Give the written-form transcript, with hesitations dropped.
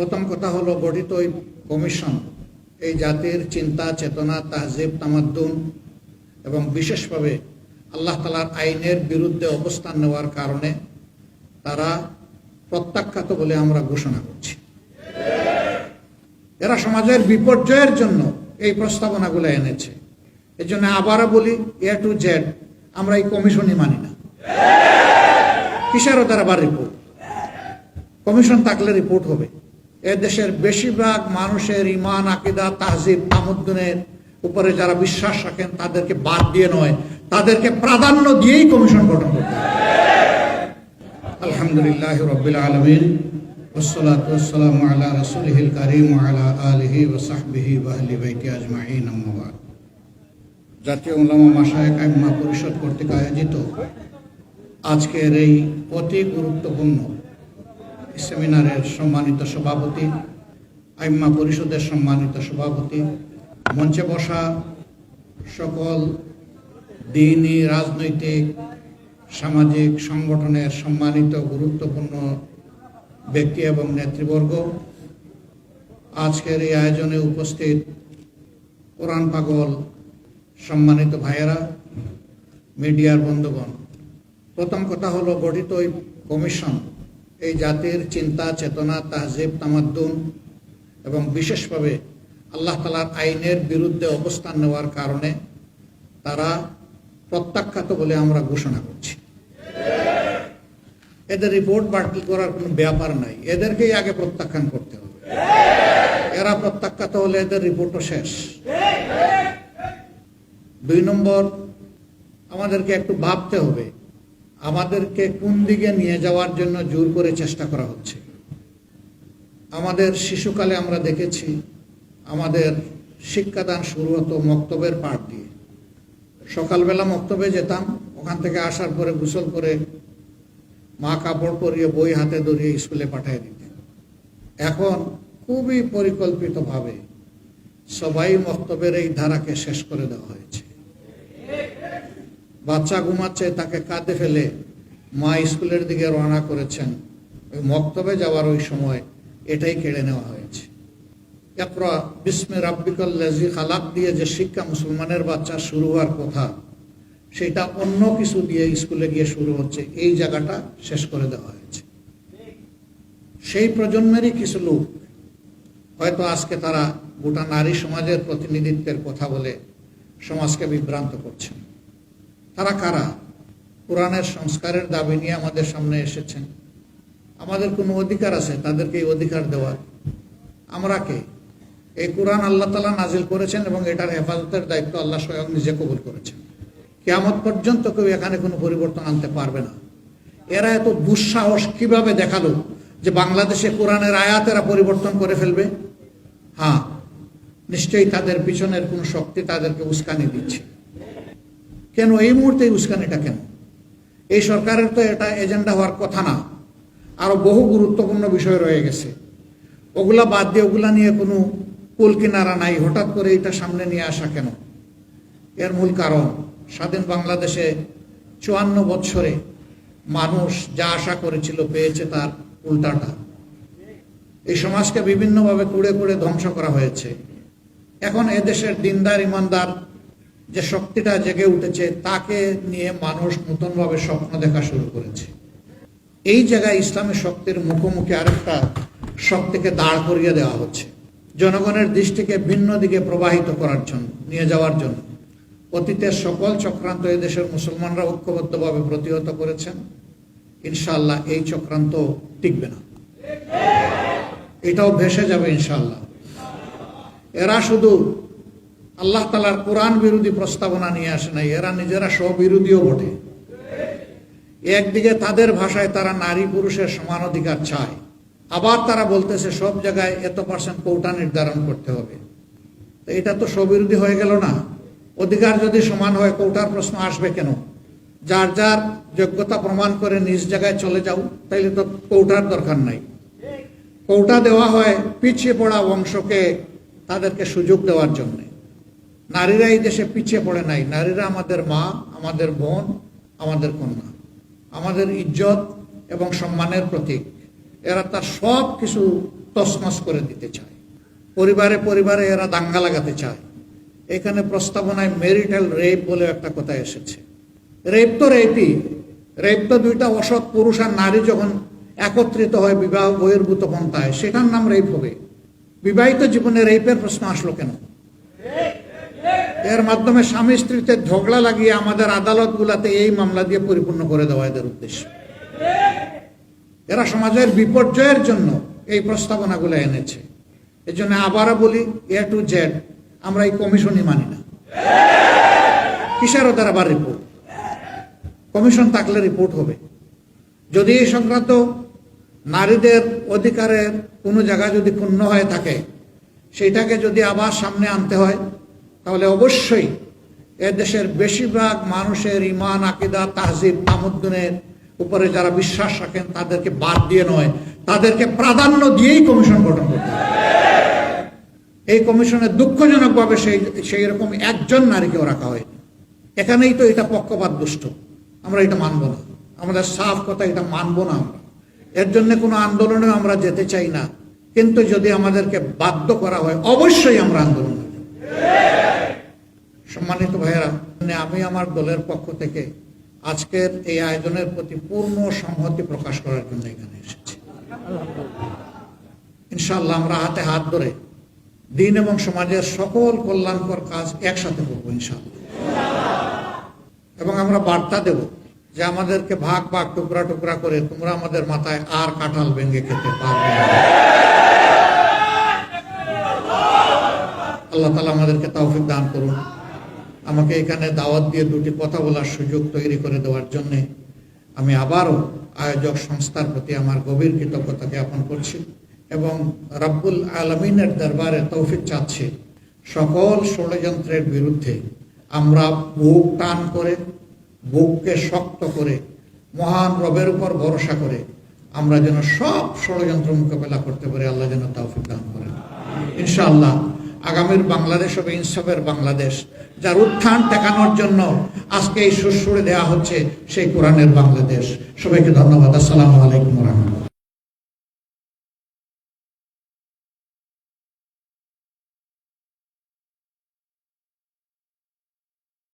প্রথম কথা হলো, গঠিত ওই কমিশন এই জাতির চিন্তা চেতনা, তাহজিব, তামাদ্দুন এবং বিশেষভাবে আল্লাহ তাআলার আইনের বিরুদ্ধে অবস্থান নেওয়ার কারণে তারা প্রত্যাখ্যাত বলে আমরা ঘোষণা করছি। এরা সমাজের বিপর্যয়ের জন্য এই প্রস্তাবনাগুলো এনেছে। এই জন্য আবারও বলি, এ টু জেড আমরা এই কমিশনই মানি না। কিসের ওদের আবার রিপোর্ট? কমিশন থাকলে রিপোর্ট হবে। এ দেশের বেশিরভাগ মানুষের ঈমান, আকীদা, তাহজিব, তামাদ্দুনের উপরে যারা বিশ্বাস রাখেন তাদেরকে বাদ দিয়ে নয়, তাদেরকে প্রাধান্য দিয়েই কমিশন গঠন করতে হবে। আলহামদুলিল্লাহ রাব্বিল আলামিন, ওয়াসসালাতু ওয়াসসালামু আলা রাসূলিহিল কারীম ওয়া আলা আলিহি ওয়া সাহবিহি ওয়া আহলি বাইতি আজমাইন, আম্মা বা'দ। জাতীয় উলামা মাশায়েখ আইম্মা পরিষদ কর্তৃক আয়োজিত আজকের এই অতি গুরুত্বপূর্ণ সেমিনারের সম্মানিত সভাপতি, আইম্মা পরিষদের সম্মানিত সভাপতি, মঞ্চে বসা সকল দ্বীনি, রাজনৈতিক, সামাজিক সংগঠনের সম্মানিত গুরুত্বপূর্ণ ব্যক্তি এবং নেতৃবর্গ, আজকের এই আয়োজনে উপস্থিত কোরআন পাগল সম্মানিত ভাইয়েরা, মিডিয়ার বন্ধুগণ। প্রথম কথা হলো, গঠিত ওই কমিশন এই জাতির চিন্তা চেতনা, তাহজিব, তামাদ্দুন এবং বিশেষভাবে আল্লাহ তাআলার আইনের বিরুদ্ধে অবস্থান নেওয়ার কারণে তারা প্রত্যাখ্যাত বলে আমরা ঘোষণা করছি। এদের রিপোর্ট বাতিল করার কোনো ব্যাপার নাই, এদেরকেই আগে প্রত্যাখ্যান করতে হবে। এরা প্রত্যাখ্যাত হলে এদের রিপোর্টও শেষ। 2 নম্বর, আমাদেরকে একটু ভাবতে হবে, আমাদেরকে কোন দিকে নিয়ে যাওয়ার জন্য জোর করে চেষ্টা করা হচ্ছে। আমাদের শিশুকালে আমরা দেখেছি আমাদের শিক্ষাদান শুরু হতো মক্তবের পাঠ দিয়ে। সকালবেলা মক্তবে যেতাম, ওখান থেকে আসার পরে গোসল করে মা কাপড় পরিয়ে বই হাতে ধরিয়ে স্কুলে পাঠিয়ে দিতেন। এখন খুবই পরিকল্পিতভাবে সবাই মক্তবের এই ধারাকে শেষ করে দেওয়া হয়েছে। বাচ্চা ঘুমাচ্ছে, তাকে কাঁধে ফেলে মা স্কুলের দিকে রওনা করেছেন, ওই মক্তবে যাওয়ার ওই সময় এটাই কেড়ে নেওয়া হয়েছে। ইকরা বিসমি রাব্বিকাল্লাযী খালাক দিয়ে যে শিক্ষা মুসলমানের বাচ্চা শুরু হওয়ার কথা, সেটা অন্য কিছু দিয়ে স্কুলে গিয়ে শুরু হচ্ছে। এই জায়গাটা শেষ করে দেওয়া হয়েছে। সেই প্রজন্মেরই কিছু লোক হয়তো আজকে তারা গোটা নারী সমাজের প্রতিনিধিত্বের কথা বলে সমাজকে বিভ্রান্ত করছেন। তারা কারা? কোরআনের সংস্কারের দাবি নিয়ে আমাদের সামনে এসেছেন। আমাদের কোনো অধিকার আছে তাদেরকে এই অধিকার দেওয়ার? আমরা কে? এই কোরআন আল্লাহ তাআলা নাজিল করেছেন এবং এটার হেফাজতের দায়িত্ব আল্লাহ স্বয়ং নিজে কবুল করেছেন। কিয়ামত পর্যন্ত কেউ এখানে কোনো পরিবর্তন আনতে পারবে না। এরা এত দুঃসাহস কিভাবে দেখালো যে বাংলাদেশে কোরআনের আয়াতেরা পরিবর্তন করে ফেলবে? হ্যাঁ, নিশ্চয়ই তাদের পিছনের কোনো শক্তি তাদেরকে উস্কানি দিচ্ছে। কেন এই মুহূর্তে উস্কানিটা কেন? এই সরকারের তো এটা এজেন্ডা হওয়ার কথা না। আরো বহু গুরুত্বপূর্ণ বিষয় রয়ে গেছে, ওগুলা বাদ দিয়ে ওগুলা নিয়ে কোনো কুল কিনারা নাই। হঠাৎ করে এটা সামনে নিয়ে আসা কেন? এর মূল কারণ, স্বাধীন বাংলাদেশে 54 বছরে মানুষ যা আশা করেছিল পেয়েছে তার উল্টাটা। এই সমাজকে বিভিন্নভাবে কুড়ে কুড়ে ধ্বংস করা হয়েছে। এখন এদেশের দিনদার ইমানদার যে শক্তিটা জেগে উঠেছে, তাকে নিয়ে মানুষ নতুনভাবে স্বপ্ন দেখা শুরু করেছে। এই জায়গায় ইসলামী শক্তির মুখোমুখি আরেকটা শক্তিকে দাঁড় করিয়ে দেওয়া হচ্ছে, জনগণের দৃষ্টিকে ভিন্ন দিকে প্রবাহিত করার জন্য, নিয়ে যাওয়ার জন্য। অতীতের সকল চক্রান্ত এদেশের মুসলমানরা ঐক্যবদ্ধভাবে প্রতিহত করেছেন। ইনশাআল্লাহ এই চক্রান্ত টিকবে না, এটাও ভেসে যাবে ইনশাআল্লাহ। এরা শুধু আল্লাহ তাআলার কোরআন বিরোধী প্রস্তাবনা নিয়ে আসে নাই, এরা নিজেরা স্ববিরোধীও বটে। একদিকে তাদের ভাষায় তারা নারী পুরুষের সমান অধিকার চায়, আবার তারা বলতেছে সব জায়গায় এত % কোটা নির্ধারণ করতে হবে। তো এটা তো স্ববিরোধী হয়ে গেল না? অধিকার যদি সমান হয় কোটার প্রশ্ন আসবে কেন? যার যার যোগ্যতা প্রমাণ করে নিজ জায়গায় চলে যাও, তাইলে তো কোটার দরকার নাই। কোটা দেওয়া হয় পিছিয়ে পড়া অংশকে তাদেরকে সুযোগ দেওয়ার জন্য। নারীরা এই দেশে পিছিয়ে পড়ে নাই। নারীরা আমাদের মা, আমাদের বোন, আমাদের কন্যা, আমাদের ইজ্জত এবং সম্মানের প্রতীক। এরা তার সব কিছু তছনছ করে দিতে চায়, পরিবারে পরিবারে এরা দাঙ্গা লাগাতে চায়। এখানে প্রস্তাবনায় মেরিটাল রেপ বলে একটা কথা এসেছে। রেপ তো রেপই, রেপ তো দুইটা অসৎ পুরুষ আর নারী যখন একত্রিত হয় বিবাহ বহির্ভূত পন্থায়, সেটার নাম রেপ হবে। বিবাহিত জীবনে রেপের প্রশ্ন আসলো কেন? এর মাধ্যমে স্বামী স্ত্রীতে ঝগড়া লাগিয়ে আমাদের আদালতগুলোতে এই মামলা দিয়ে পরিপূর্ণ করে দেওয়া এদের উদ্দেশ্য। এরা সমাজের বিপর্যয়ের জন্য এই প্রস্তাবনাগুলো এনেছে। এই জন্য আবারও বলি, এ টু জেড আমরা এই কমিশনই মানি না। কিসের ওদের আবার রিপোর্ট? কমিশন থাকলে রিপোর্ট হবে। যদি এই সংক্রান্ত নারীদের অধিকারের কোনো জায়গায় যদি ক্ষুণ্ণ হয়ে থাকে, সেইটাকে যদি আবার সামনে আনতে হয়, তাহলে অবশ্যই দেশের বেশিরভাগ মানুষের ইমান, আকিদা, তাহজিব, তামুদ্দুনের উপরে যারা বিশ্বাস রাখেন তাদেরকে বাদ দিয়ে নয়, তাদেরকে প্রাধান্য দিয়েই কমিশন গঠন করতে হবে। এই কমিশনে দুঃখজনকভাবে সেই রকম একজন নারীকেও রাখা হয়নি। এখানেই তো এটা পক্ষপাত দুষ্ট। আমরা এটা মানব না, আমাদের সাফ কথা, এটা মানব না আমরা। এর জন্য কোনো আন্দোলনে আমরা যেতে চাই না, কিন্তু যদি আমাদেরকে বাধ্য করা হয় অবশ্যই আমরা আন্দোলন করব। সম্মানিত ভাইয়েরা, আমি আমার দলের পক্ষ থেকে আজকের এই আয়োজনের প্রতি পূর্ণ সংহতি প্রকাশ করার জন্য এখানে এসেছি। ইনশাআল্লাহ আমরা হাতে হাত ধরে দিন এবং সমাজের সকল কল্যাণকর কাজ একসাথে করবো ইনশাআল্লাহ। এবং আমরা বার্তা দেব যে আমাদেরকে ভাগ ভাগ টুকরা টুকরা করে তোমরা আমাদের মাথায় আর কাঁঠাল ভেঙে খেতে পারবে না। আল্লাহ তাআলা আমাদেরকে তৌফিক দান করুন। আমাকে এখানে দাওয়াত দিয়ে দুটি কথা বলার সুযোগ তৈরি করে দেওয়ার জন্য আমি আবারও আয়োজক সংস্থার প্রতি আমার গভীর কৃতজ্ঞতা জ্ঞাপন করছি এবং রব্বুল আলামিনের দরবারে তৌফিক চাচ্ছি সকল ষড়যন্ত্রের বিরুদ্ধে আমরা বুক টান করে, বুককে শক্ত করে, মহান রবের উপর ভরসা করে আমরা যেন সব ষড়যন্ত্র মোকাবেলা করতে পারি। আল্লাহ যেন তৌফিক দান করেন ইনশাআল্লাহ। আগামীর বাংলাদেশ হবে ইনসাফের বাংলাদেশ, যার উত্থান ঠেকানোর জন্য আজকে এই সুরসুরে দেওয়া হচ্ছে সেই কোরআনের বাংলাদেশ। সবাইকে ধন্যবাদ। আসসালামু আলাইকুম।